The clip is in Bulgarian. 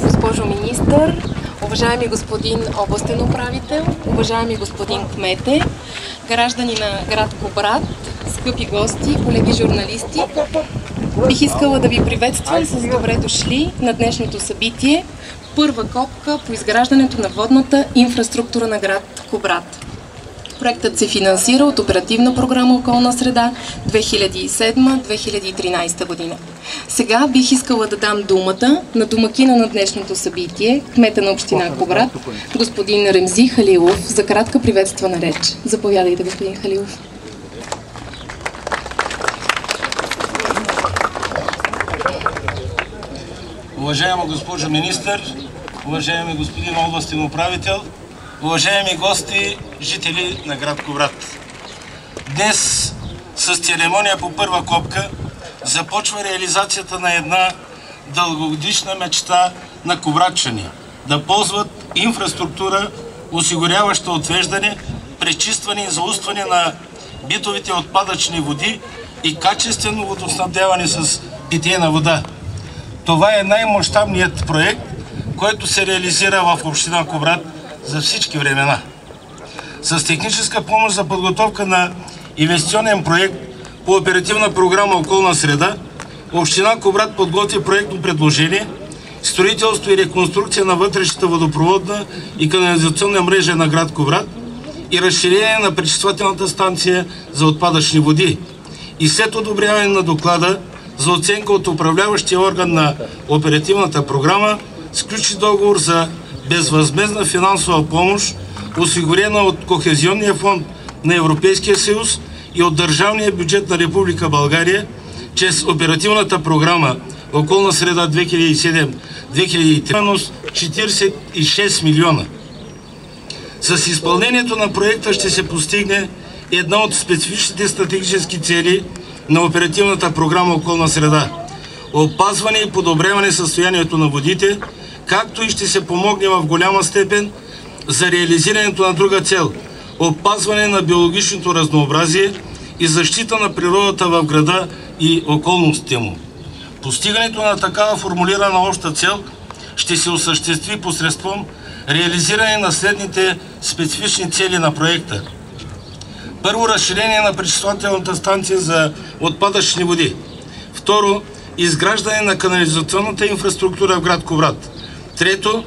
Госпожо министър, уважаеми господин областен управител, уважаеми господин кмете, граждани на град Кубрат, скъпи гости, колеги журналисти, бих искала да ви приветствам с добре дошли на днешното събитие първа копка по изграждането на водната инфраструктура на град Кубрат. Проектът се финансира от Оперативна програма Околна среда 2007-2013 година. Сега бих искала да дам думата на домакина на днешното събитие, кмета на община Кубрат, господин Ремзи Халилов, за кратка приветствена реч. Заповядайте, господин Халилов. Уважаема госпожо министър, уважаеми господин областен управител, уважаеми гости, жители на град Кубрат. Днес с церемония по първа копка започва реализацията на една дългогодишна мечта на кубратчани да ползват инфраструктура, осигуряваща отвеждане, пречистване и заустване на битовите отпадъчни води и качествено водоснабдяване с питейна вода. Това е най-мащабният проект, който се реализира в община Кубрат за всички времена. С техническа помощ за подготовка на инвестиционен проект по Оперативна програма Околна среда, община Кубрат подготви проектно предложение, строителство и реконструкция на вътрешната водопроводна и канализационна мрежа на град Кубрат и разширение на пречиствателната станция за отпадъчни води. И след одобряване на доклада за оценка от управляващия орган на оперативната програма, сключи договор за безвъзмездна финансова помощ, осигурена от Кохезионния фонд на Европейския съюз и от държавния бюджет на Република България, чрез оперативната програма Околна среда 2007-2013 46 милиона. С изпълнението на проекта ще се постигне една от специфичните стратегически цели на Оперативната програма Околна среда – опазване и подобряване състоянието на водите, както и ще се помогне в голяма степен за реализирането на друга цел – опазване на биологичното разнообразие и защита на природата в града и околностите му. Постигането на такава формулирана обща цел ще се осъществи посредством реализиране на следните специфични цели на проекта. Първо, разширение на пречиствателната станция за отпадъчни води. Второ, изграждане на канализационната инфраструктура в град Кубрат. Трето,